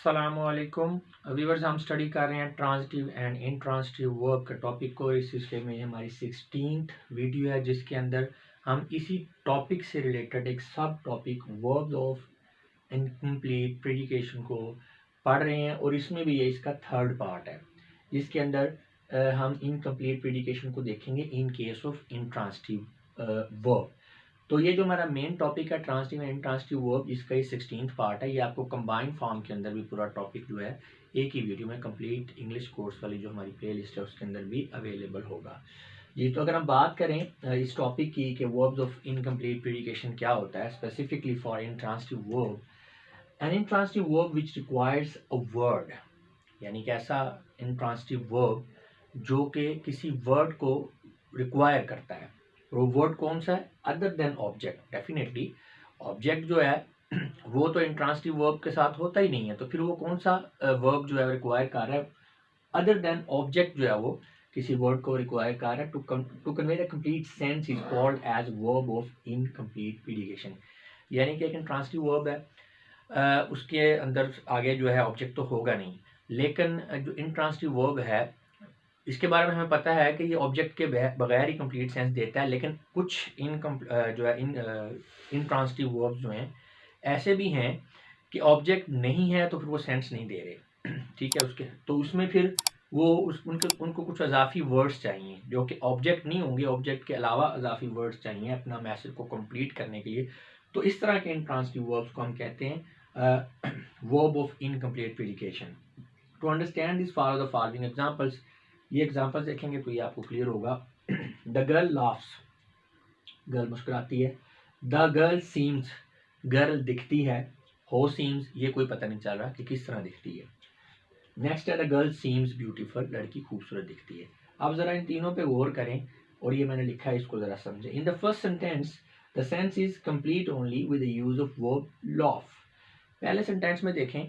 अस्सलामुअलैकुम व्यूअर्स, हम स्टडी कर रहे हैं ट्रांजिटिव एंड इंट्रांजिटिव वर्ब का टॉपिक को। इस सिलसिले में हमारी 16th वीडियो है जिसके अंदर हम इसी टॉपिक से रिलेटेड एक सब टॉपिक वर्ब्स ऑफ इनकम्प्लीट प्रेडिकेशन को पढ़ रहे हैं और इसमें भी ये इसका थर्ड पार्ट है जिसके अंदर हम इनकम्प्लीट प्रेडिकेशन को देखेंगे in case of intransitive verb. तो ये जो हमारा मेन टॉपिक है ट्रांजिटिव एंड इंट्रांजिटिव वर्ब, इसका ये 16th पार्ट है। ये आपको कंबाइंड फॉर्म के अंदर भी पूरा टॉपिक जो है एक ही वीडियो में कंप्लीट इंग्लिश कोर्स वाली जो हमारी प्लेलिस्ट है उसके अंदर भी अवेलेबल होगा जी। तो अगर हम बात करें इस टॉपिक की कि वर्ब्स ऑफ इनकम्प्लीट प्रेडिकेशन क्या होता है specifically for intransitive verb, an intransitive verb which requires a word, यानी कि ऐसा इंट्रांजिटिव वर्ब जो कि किसी वर्ड को रिक्वायर करता है। वो वर्ड कौन सा है? Other than object. Definitely object जो है वो तो इंट्रांजिटिव वर्ब के साथ होता ही नहीं है, तो फिर वो कौन सा वर्ब जो है रिक्वायर कर रहा है अदर देन ऑब्जेक्ट जो है वो किसी वर्ड को रिक्वायर कर रहा है to convey the complete sense is called as verb of incomplete predication. यानी कि एक इंट्रांजिटिव वर्ब है, उसके अंदर आगे जो है ऑब्जेक्ट तो होगा नहीं, लेकिन जो इंट्रांजिटिव वर्ब है इसके बारे में हमें पता है कि ये ऑब्जेक्ट के बगैर ही कंप्लीट सेंस देता है। लेकिन कुछ जो है इंट्रांजिटिव वर्ब्स जो हैं ऐसे भी हैं कि ऑब्जेक्ट नहीं है तो फिर वो सेंस नहीं दे रहे ठीक है। उसके तो उसमें फिर वो उनको कुछ अजाफी वर्ड्स चाहिए जो कि ऑब्जेक्ट नहीं होंगे, ऑब्जेक्ट के अलावा अजाफी वर्ड्स चाहिए अपना मैसेज को कंप्लीट करने के लिए। तो इस तरह के इंट्रांजिटिव वर्ब्स को हम कहते हैं verb of incomplete predication. To understand this follow the following examples. ये एग्जांपल्स देखेंगे तो ये आपको क्लियर होगा। द गर्ल लाफ्स, गर्ल मुस्कुराती है। द गर्ल सीम्स, गर्ल दिखती है। हो सीम्स, ये कोई पता नहीं चल रहा कि किस तरह दिखती है। नेक्स्ट है द गर्ल सीम्स ब्यूटीफुल, लड़की खूबसूरत दिखती है। अब ज़रा इन तीनों पे गौर करें और ये मैंने लिखा है, इसको ज़रा समझें। In the first sentence the sense is complete only with the use of verb laugh. पहले सेंटेंस में देखें,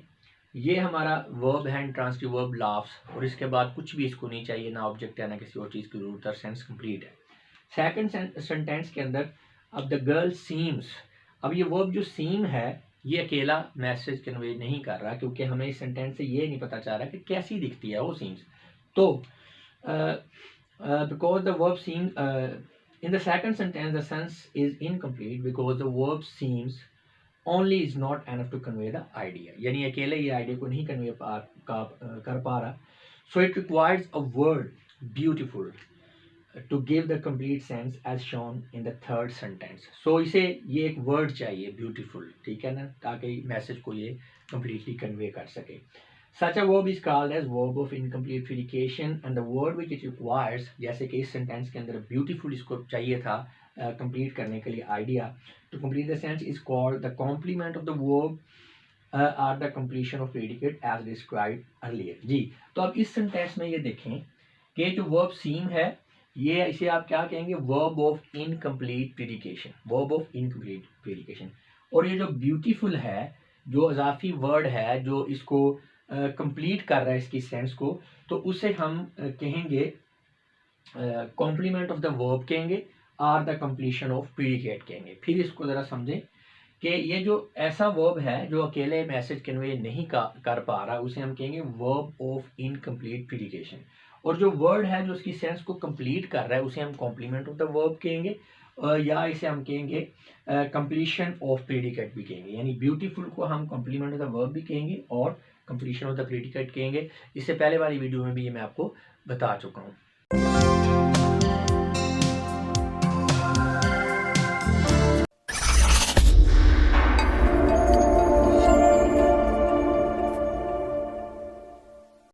ये हमारा वर्ब है इंट्रांजिटिव वर्ब लाफ्स, और इसके बाद कुछ भी इसको नहीं चाहिए, ना ऑब्जेक्ट है ना किसी और चीज़ की जरूरत है, सेंस कंप्लीट है। सेकंड सेंटेंस के अंदर अब द गर्ल सीम्स, अब ये वर्ब जो सीम है ये अकेला मैसेज कन्वे नहीं कर रहा क्योंकि हमें इस सेंटेंस से ये नहीं पता चल रहा कि कैसी दिखती है वो सीम्स। तो because the verb seem in the second sentence the sense is incomplete because the verb seems only is not enough to convey the idea, यानी अकेले ये आइडिया को नहीं कन्वे कर पा रहा। So it requires a word beautiful to give the complete sense as shown in the third sentence. So इसे ये एक वर्ड चाहिए ब्यूटीफुल, ठीक है ना, ताकि मैसेज को ये कंप्लीटली कन्वे कर सके। Such a verb is called as verb of incomplete predication and the word which it requires, जैसे कि इस सेंटेंस के अंदर ब्यूटीफुल इसको चाहिए था कंप्लीट करने के लिए idea, to complete the sense is called the complement of the verb or the completion of predicate as described earlier जी। तो अब इस सेंटेंस में ये देखें कि जो वर्ब सीम है ये इसे आप क्या कहेंगे? Verb of incomplete predication, verb of incomplete predication. और ये जो ब्यूटीफुल है, जो इजाफी वर्ड है जो इसको कंप्लीट कर रहा है इसकी सेंस को, तो उसे हम कहेंगे कॉम्प्लीमेंट ऑफ द वर्ब कहेंगे, or the completion of predicate कहेंगे। फिर इसको ज़रा समझें कि ये जो ऐसा वर्ब है जो अकेले मैसेज कन्वे नहीं कर पा रहा उसे हम कहेंगे वर्ब ऑफ इनकम्प्लीट प्रेडिकेशन। और जो वर्ड है जो उसकी सेंस को कंप्लीट कर रहा है उसे हम कॉम्प्लीमेंट ऑफ द वर्ब कहेंगे, या इसे हम कहेंगे कंप्लीशन ऑफ प्रेडिकेट भी कहेंगे। यानी ब्यूटीफुल को हम कॉम्प्लीमेंट ऑफ द वर्ब भी कहेंगे और कंप्लीशन ऑफ द प्रेडिकेट कहेंगे। इससे पहले वाली वीडियो में भी ये मैं आपको बता चुका हूँ।